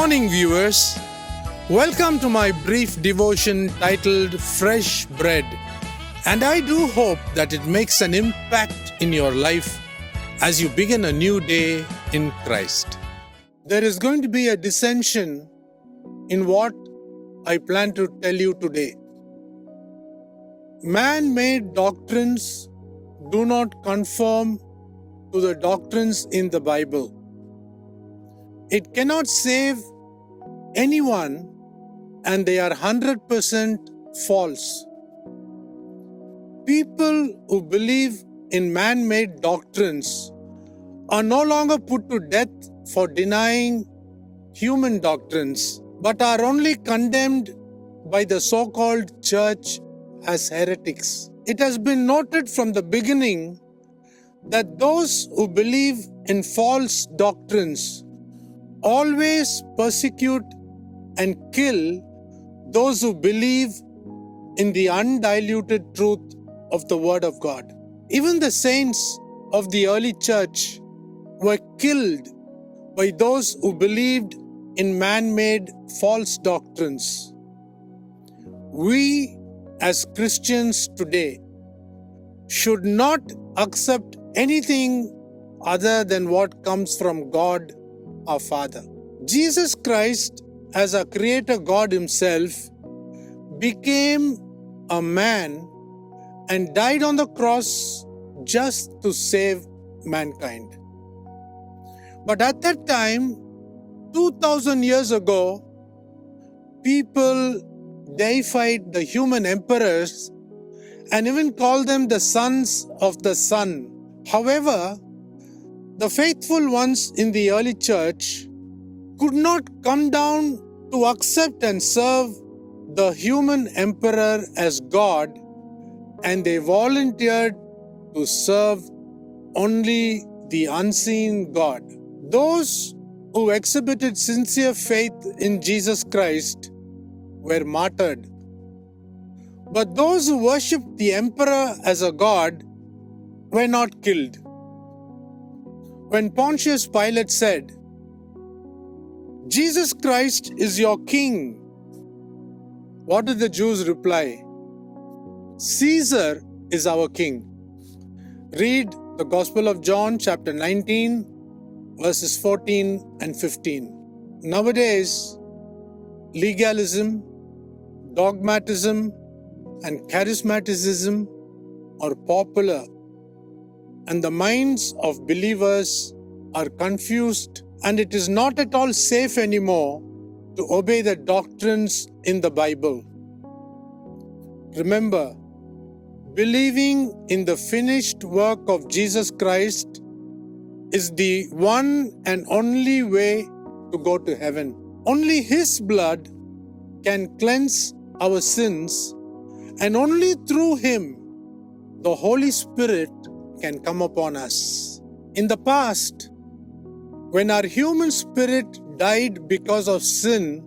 morning, viewers. Welcome to my brief devotion titled Freshbread. And I do hope that it makes an impact in your life as you begin a new day in Christ. There is going to be a dissension in what I plan to tell you today. Man-made doctrines do not conform to the doctrines in the Bible. It cannot save anyone, and they are 100% false. People who believe in man-made doctrines are no longer put to death for denying human doctrines, but are only condemned by the so-called church as heretics. It has been noted from the beginning that those who believe in false doctrines always persecute and kill those who believe in the undiluted truth of the Word of God. Even the saints of the early church were killed by those who believed in man-made false doctrines. We as Christians today should not accept anything other than what comes from God our Father. Jesus Christ, as our Creator God Himself, became a man and died on the cross just to save mankind. But at that time, 2000 years ago, people deified the human emperors and even called them the sons of the sun. However, the faithful ones in the early church could not come down to accept and serve the human emperor as God, and they volunteered to serve only the unseen God. Those who exhibited sincere faith in Jesus Christ were martyred. But those who worshipped the emperor as a god were not killed. When Pontius Pilate said, "Jesus Christ is your king," what did the Jews reply? "Caesar is our king." Read the Gospel of John chapter 19 verses 14 and 15. Nowadays, legalism, dogmatism, and charismaticism are popular, and the minds of believers are confused, and it is not at all safe anymore to obey the doctrines in the Bible. Remember, believing in the finished work of Jesus Christ is the one and only way to go to heaven. Only His blood can cleanse our sins, and only through Him the Holy Spirit can come upon us. In the past, when our human spirit died because of sin,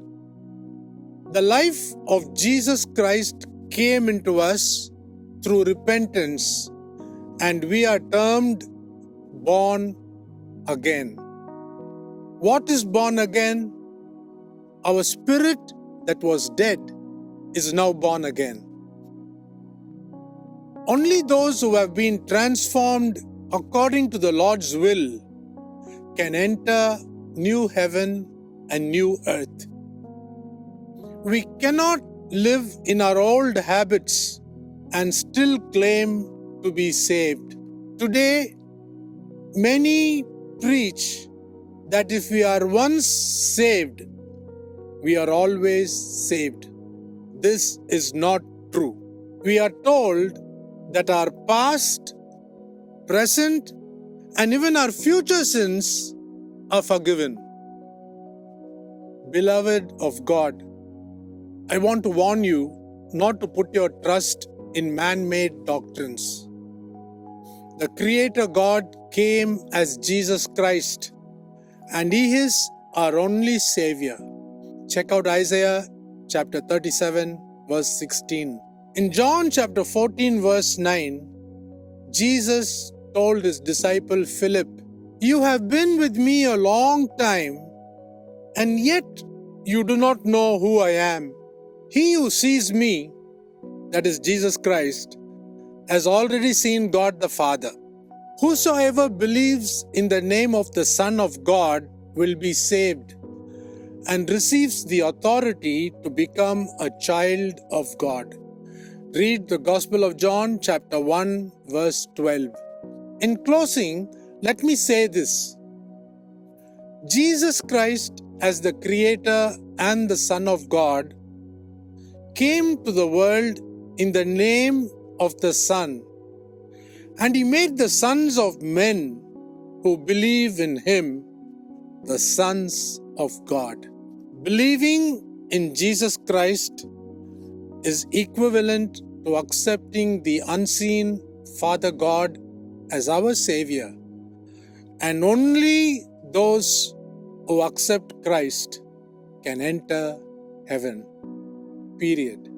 the life of Jesus Christ came into us through repentance, and we are termed born again. What is born again? Our spirit that was dead is now born again. Only those who have been transformed according to the Lord's will can enter new heaven and new earth. We cannot live in our old habits and still claim to be saved. Today, many preach that if we are once saved, we are always saved. This is not true. We are told that our past, present, and even our future sins are forgiven. Beloved of God, I want to warn you not to put your trust in man-made doctrines. The Creator God came as Jesus Christ, and He is our only Savior. Check out Isaiah chapter 37 verse 16. In John chapter 14 verse 9, Jesus told His disciple Philip, "You have been with me a long time, and yet you do not know who I am. He who sees me, that is Jesus Christ, has already seen God the Father. Whosoever believes in the name of the Son of God will be saved and receives the authority to become a child of God. Read the Gospel of John, chapter 1, verse 12. In closing, let me say this. Jesus Christ, as the Creator and the Son of God, came to the world in the name of the Son, and He made the sons of men who believe in Him the sons of God. Believing in Jesus Christ is equivalent to accepting the unseen Father God as our Savior, and only those who accept Christ can enter heaven. Period.